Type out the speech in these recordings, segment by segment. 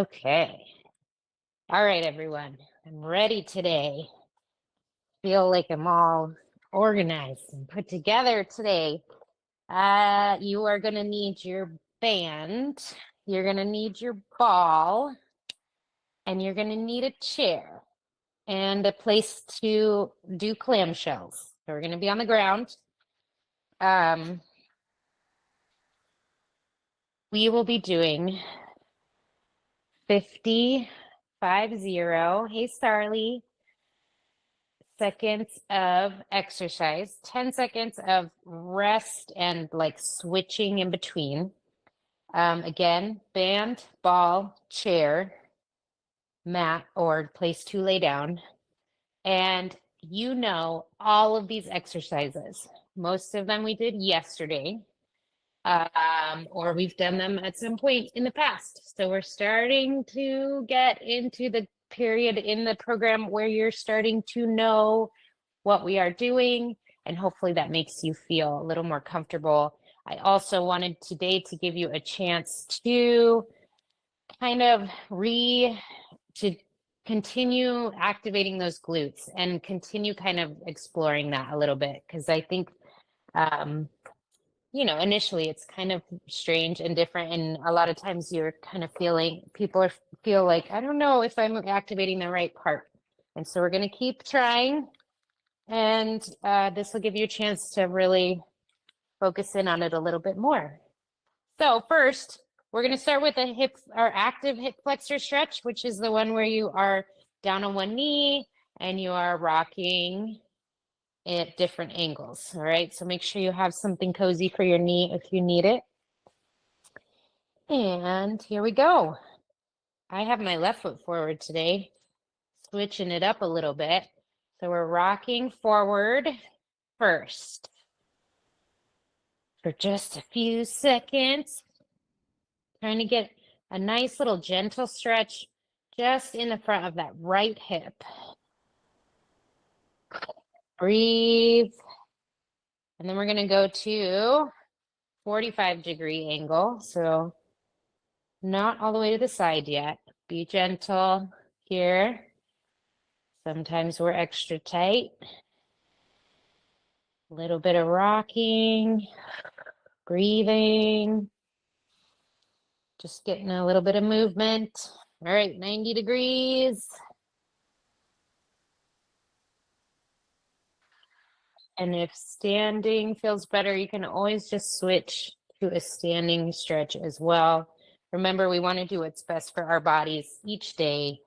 Okay. All right, everyone. I'm ready today. Feel like I'm all organized and put together today. You are going to need your band, you're going to need your ball, and you're going to need a chair and a place to do clamshells. So we're going to be on the ground. We will be doing 50. Hey, Starly. Seconds of exercise, 10 seconds of rest and like switching in between. Again, band, ball, chair, mat, or place to lay down. And you know all of these exercises. Most of them we did yesterday, or we've done them at some point in the past. So we're starting to get into the period in the program where you're starting to know what we are doing, and hopefully that makes you feel a little more comfortable. I also wanted today to give you a chance to kind of to continue activating those glutes and continue kind of exploring that a little bit, because I think initially it's kind of strange and different, and a lot of times you're kind of feel like, I don't know if I'm activating the right part. And so we're going to keep trying, and this will give you a chance to really focus in on it a little bit more. So first, we're going to start with our active hip flexor stretch, which is the one where you are down on one knee and you are rocking at different angles. All right, so make sure you have something cozy for your knee if you need it. And here we go. I have my left foot forward today, switching it up a little bit. So we're rocking forward first for just a few seconds, trying to get a nice little gentle stretch just in the front of that right hip. Breathe. And then we're going to go to 45-degree angle. So not all the way to the side yet. Be gentle here. Sometimes we're extra tight. A little bit of rocking, breathing, just getting a little bit of movement. All right, 90 degrees. And if standing feels better, you can always just switch to a standing stretch as well. Remember, we want to do what's best for our bodies each day.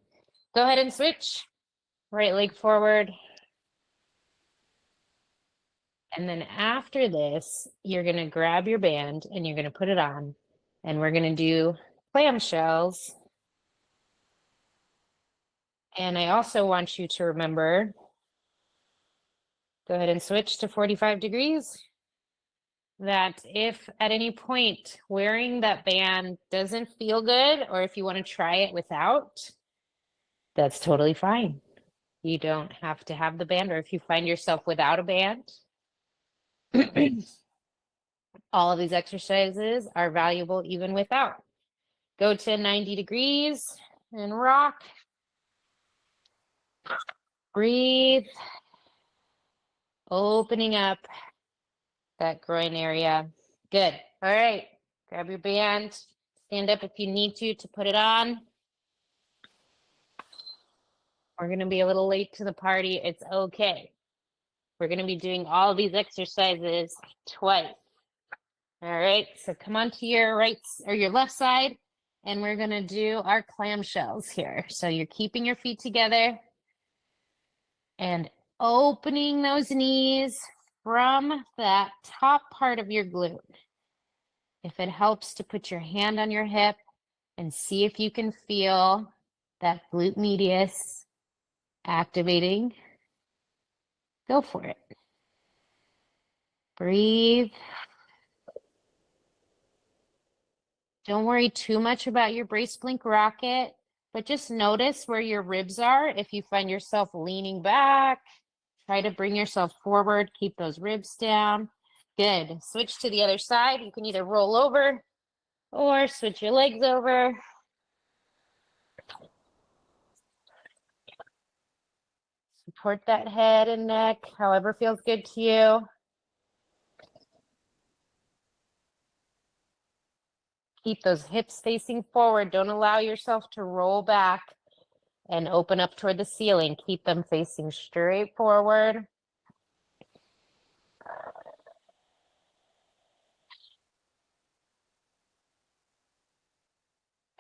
Go ahead and switch. Right leg forward. And then after this, you're going to grab your band and you're going to put it on. And we're going to do clamshells. And I also want you to remember, go ahead and switch to 45 degrees. That if at any point wearing that band doesn't feel good, or if you want to try it without, that's totally fine. You don't have to have the band, or if you find yourself without a band, all of these exercises are valuable even without. Go to 90 degrees and rock. Breathe. Opening up that groin area. Good. All right. Grab your band. Stand up if you need to put it on. We're going to be a little late to the party. It's okay. We're going to be doing all of these exercises twice. All right. So come on to your right or your left side, and we're going to do our clamshells here. So you're keeping your feet together and opening those knees from that top part of your glute. If it helps to put your hand on your hip and see if you can feel that glute medius activating, go for it. Breathe. Don't worry too much about your brace blink rocket, but just notice where your ribs are. If you find yourself leaning back, try to bring yourself forward, keep those ribs down. Good. Switch to the other side. You can either roll over or switch your legs over. Support that head and neck, however feels good to you. Keep those hips facing forward. Don't allow yourself to roll back and open up toward the ceiling. Keep them facing straight forward.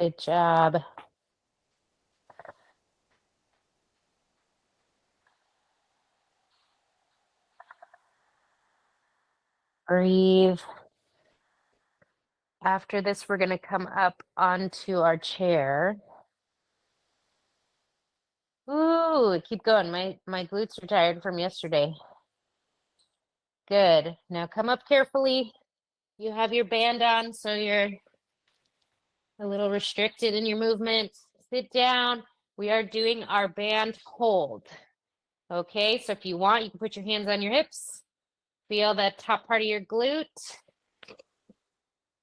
Good job. Breathe. After this, we're going to come up onto our chair. Ooh, keep going. My glutes are tired from yesterday. Good. Now come up carefully. You have your band on, so you're a little restricted in your movement. Sit down. We are doing our band hold. Okay, so if you want, you can put your hands on your hips. Feel that top part of your glute.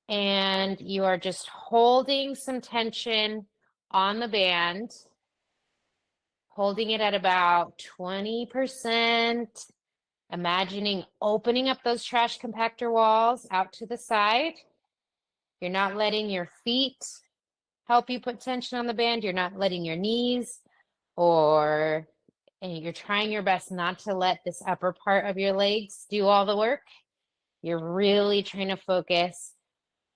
And you are just holding some tension on the band, holding it at about 20%. Imagining opening up those trash compactor walls out to the side. You're not letting your feet help you put tension on the band. You're not letting your knees, and you're trying your best not to let this upper part of your legs do all the work. You're really trying to focus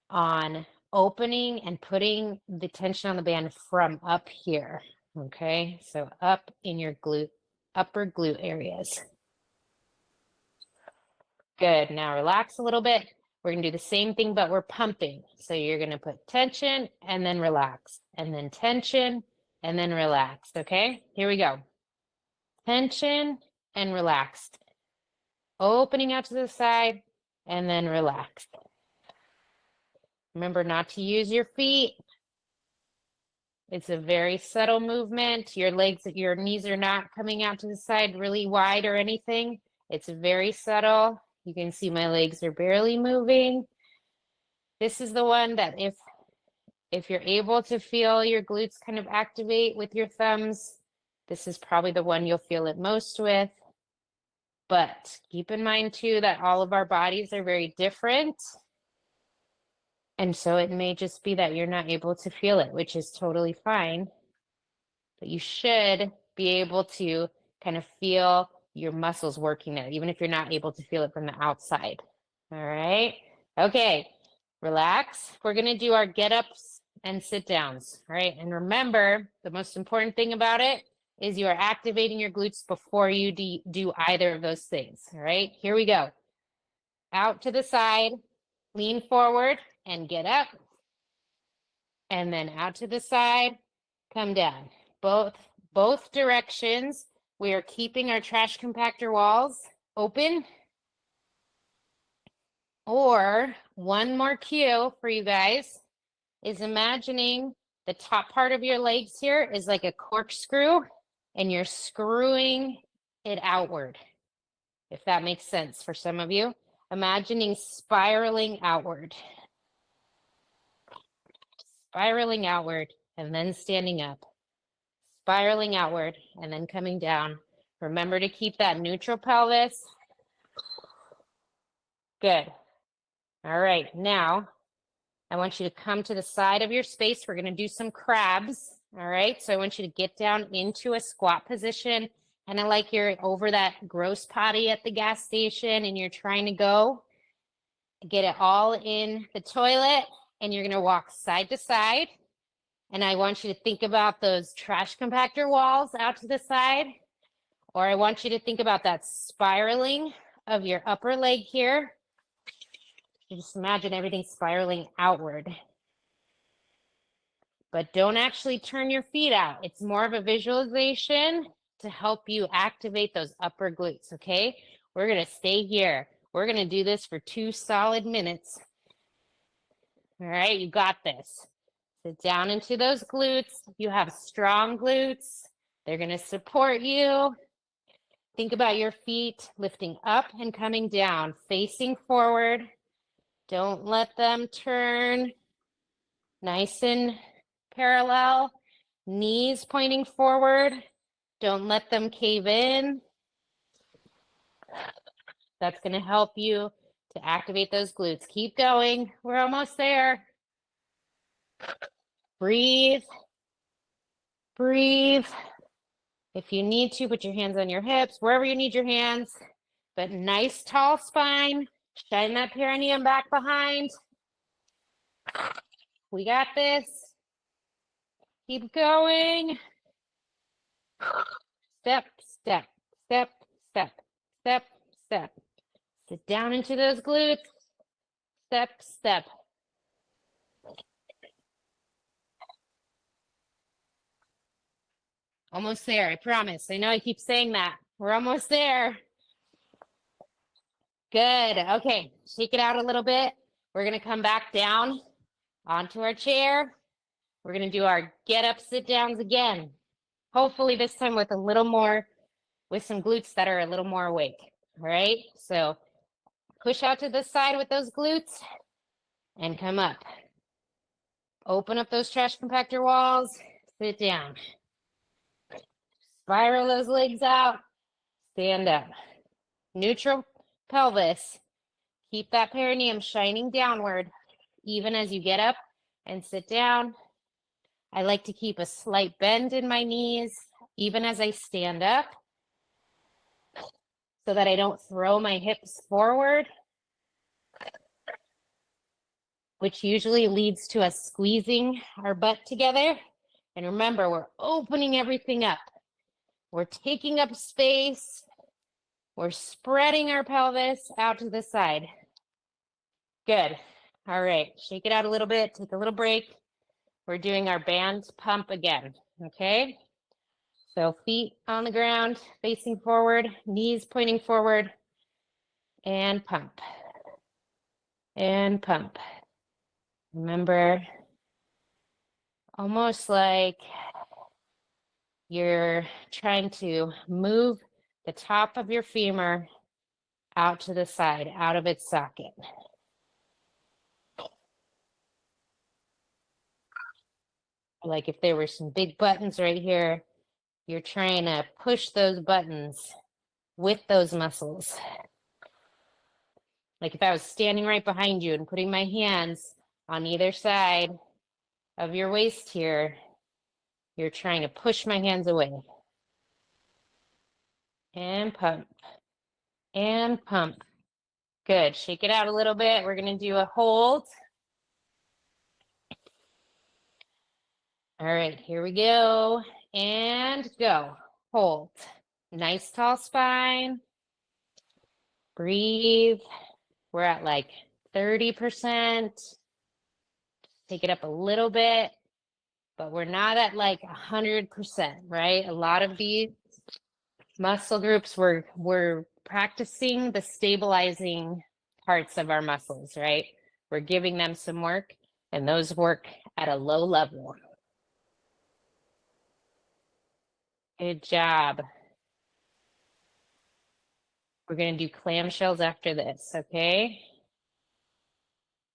on opening and putting the tension on the band from up here. Okay, so up in your upper glute areas. Good. Now relax a little bit. We're going to do the same thing, but we're pumping. So you're going to put tension and then relax, and then tension and then relax. Okay, here we go. Tension and relaxed. Opening out to the side and then relaxed. Remember not to use your feet. It's a very subtle movement. Your knees are not coming out to the side really wide or anything. It's very subtle. You can see my legs are barely moving. This is the one that if you're able to feel your glutes kind of activate with your thumbs, this is probably the one you'll feel it most with. But keep in mind too that all of our bodies are very different. And so it may just be that you're not able to feel it, which is totally fine. But you should be able to kind of feel your muscles working there, even if you're not able to feel it from the outside. All right. Okay. Relax. We're going to do our get ups and sit downs. All right. And remember, the most important thing about it is you are activating your glutes before you do either of those things. All right. Here we go. Out to the side, lean forward and get up. And then out to the side, come down. Both directions. We are keeping our trash compactor walls open. Or one more cue for you guys is imagining the top part of your legs here is like a corkscrew and you're screwing it outward, if that makes sense for some of you. Imagining spiraling outward. Spiraling outward and then standing up. Spiraling outward and then coming down. Remember to keep that neutral pelvis. Good. All right, now I want you to come to the side of your space. We're going to do some crabs. All right, so I want you to get down into a squat position. And I like you're over that gross potty at the gas station and you're trying to go get it all in the toilet, and you're going to walk side to side. And I want you to think about those trash compactor walls out to the side, or I want you to think about that spiraling of your upper leg here. Just imagine everything spiraling outward. But don't actually turn your feet out. It's more of a visualization to help you activate those upper glutes, okay? We're going to stay here. We're going to do this for 2 solid minutes. All right, you got this. Sit down into those glutes. You have strong glutes. They're going to support you. Think about your feet lifting up and coming down, facing forward. Don't let them turn. Nice and parallel. Knees pointing forward. Don't let them cave in. That's going to help you to activate those glutes. Keep going. We're almost there. Breathe. Breathe. If you need to, put your hands on your hips, wherever you need your hands. But nice tall spine. Shine that perineum back behind. We got this. Keep going. Step, step, step, step, step, step. Sit down into those glutes. Step, step. Almost there, I promise. I know I keep saying that. We're almost there. Good. Okay, shake it out a little bit. We're going to come back down onto our chair. We're going to do our get up, sit downs again. Hopefully this time with a little more, with some glutes that are a little more awake. All right, so push out to the side with those glutes and come up. Open up those trash compactor walls, sit down. Spiral those legs out, stand up. Neutral pelvis. Keep that perineum shining downward, even as you get up and sit down. I like to keep a slight bend in my knees, even as I stand up, so that I don't throw my hips forward, which usually leads to us squeezing our butt together. And remember, we're opening everything up. We're taking up space. We're spreading our pelvis out to the side. Good. All right, shake it out a little bit, take a little break. We're doing our band pump again, okay? So feet on the ground, facing forward, knees pointing forward, and pump. And pump. Remember, almost like you're trying to move the top of your femur out to the side, out of its socket. Like if there were some big buttons right here, you're trying to push those buttons with those muscles. Like if I was standing right behind you and putting my hands on either side of your waist here, you're trying to push my hands away. And pump. And pump. Good. Shake it out a little bit. We're going to do a hold. All right, here we go. And go. Hold. Nice tall spine. Breathe. We're at like 30%. Take it up a little bit, but we're not at like 100%, right? A lot of these muscle groups, we're practicing the stabilizing parts of our muscles, right? We're giving them some work, and those work at a low level. Good job. We're going to do clamshells after this, okay?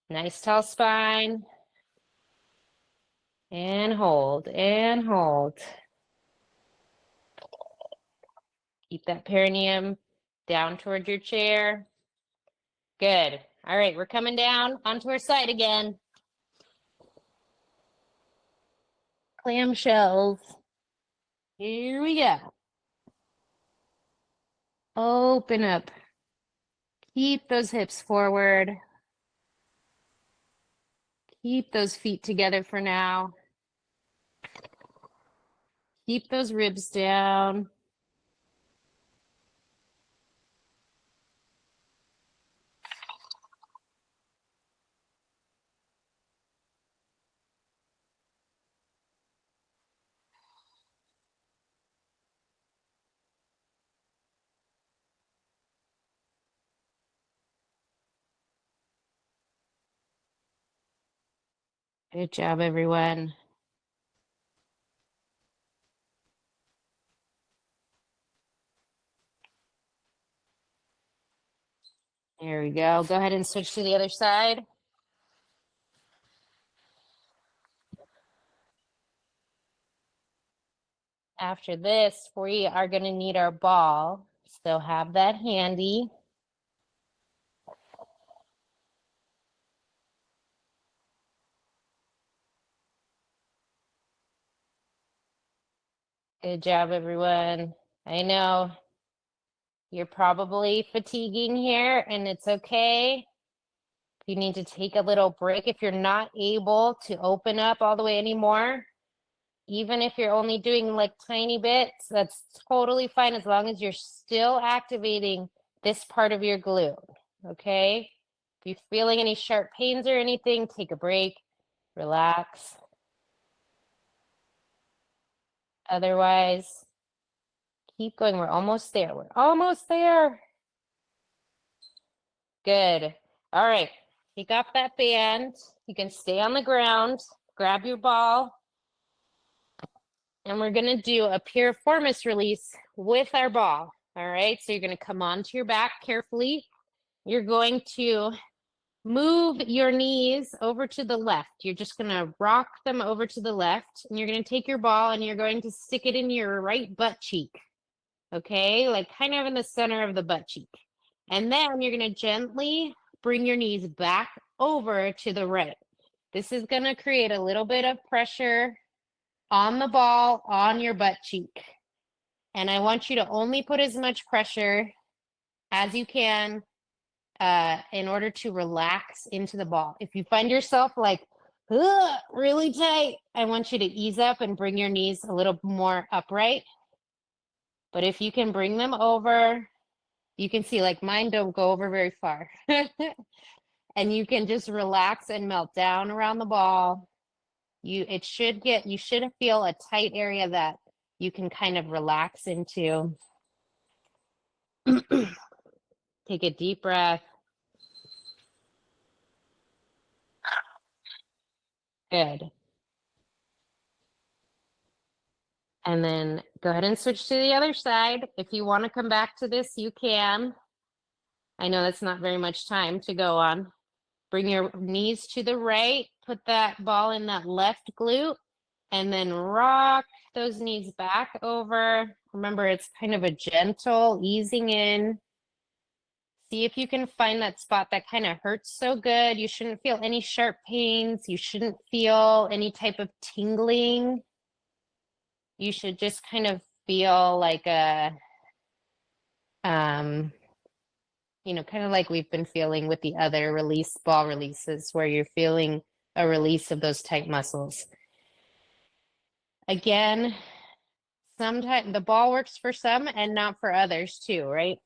Nice tall spine. And hold, and hold. Keep that perineum down toward your chair. Good. All right, we're coming down onto our side again. Clamshells. Here we go. Open up. Keep those hips forward. Keep those feet together for now. Keep those ribs down. Good job, everyone. There we go. Go ahead and switch to the other side. After this, we are going to need our ball. So have that handy. Good job, everyone. I know you're probably fatiguing here, and it's okay. You need to take a little break if you're not able to open up all the way anymore. Even if you're only doing like tiny bits, that's totally fine as long as you're still activating this part of your glute. Okay? If you're feeling any sharp pains or anything, take a break, relax. Otherwise, keep going. We're almost there. We're almost there. Good. All right. Take off that band. You can stay on the ground. Grab your ball. And we're going to do a piriformis release with our ball. All right. So you're going to come onto your back carefully. You're going to move your knees over to the left. You're just going to rock them over to the left. And you're going to take your ball and you're going to stick it in your right butt cheek. Okay. Like kind of in the center of the butt cheek. And then you're going to gently bring your knees back over to the right. This is going to create a little bit of pressure on the ball on your butt cheek. And I want you to only put as much pressure as you can in order to relax into the ball. If you find yourself like really tight, I want you to ease up and bring your knees a little more upright. But if you can bring them over, you can see like mine don't go over very far. And you can just relax and melt down around the ball. You should feel a tight area that you can kind of relax into. Take a deep breath. Good. And then go ahead and switch to the other side. If you want to come back to this, you can. I know that's not very much time to go on. Bring your knees to the right, put that ball in that left glute, and then rock those knees back over. Remember, it's kind of a gentle easing in. See if you can find that spot that kind of hurts so good. You shouldn't feel any sharp pains. You shouldn't feel any type of tingling. You should just kind of feel like a, kind of like we've been feeling with the other ball releases, where you're feeling a release of those tight muscles. Again, sometimes the ball works for some and not for others too, right?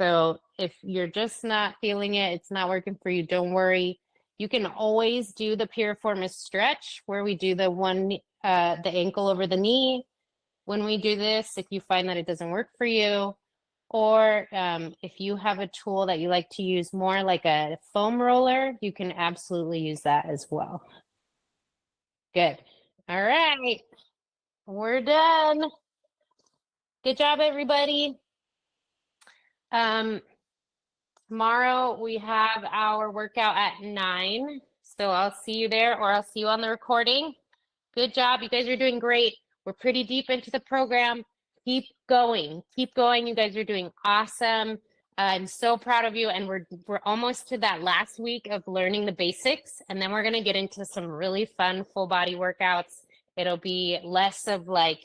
So if you're just not feeling it, it's not working for you, don't worry. You can always do the piriformis stretch where we do the ankle over the knee. When we do this, if you find that it doesn't work for you, or if you have a tool that you like to use more like a foam roller, you can absolutely use that as well. Good. All right. We're done. Good job, everybody. Tomorrow we have our workout at 9. So I'll see you there, or I'll see you on the recording. Good job. You guys are doing great. We're pretty deep into the program. Keep going. Keep going. You guys are doing awesome. I'm so proud of you. And we're almost to that last week of learning the basics. And then we're going to get into some really fun full body workouts. It'll be less of like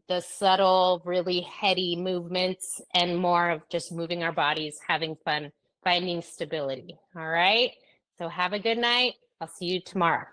the subtle, really heady movements and more of just moving our bodies, having fun, finding stability. All right. So have a good night. I'll see you tomorrow.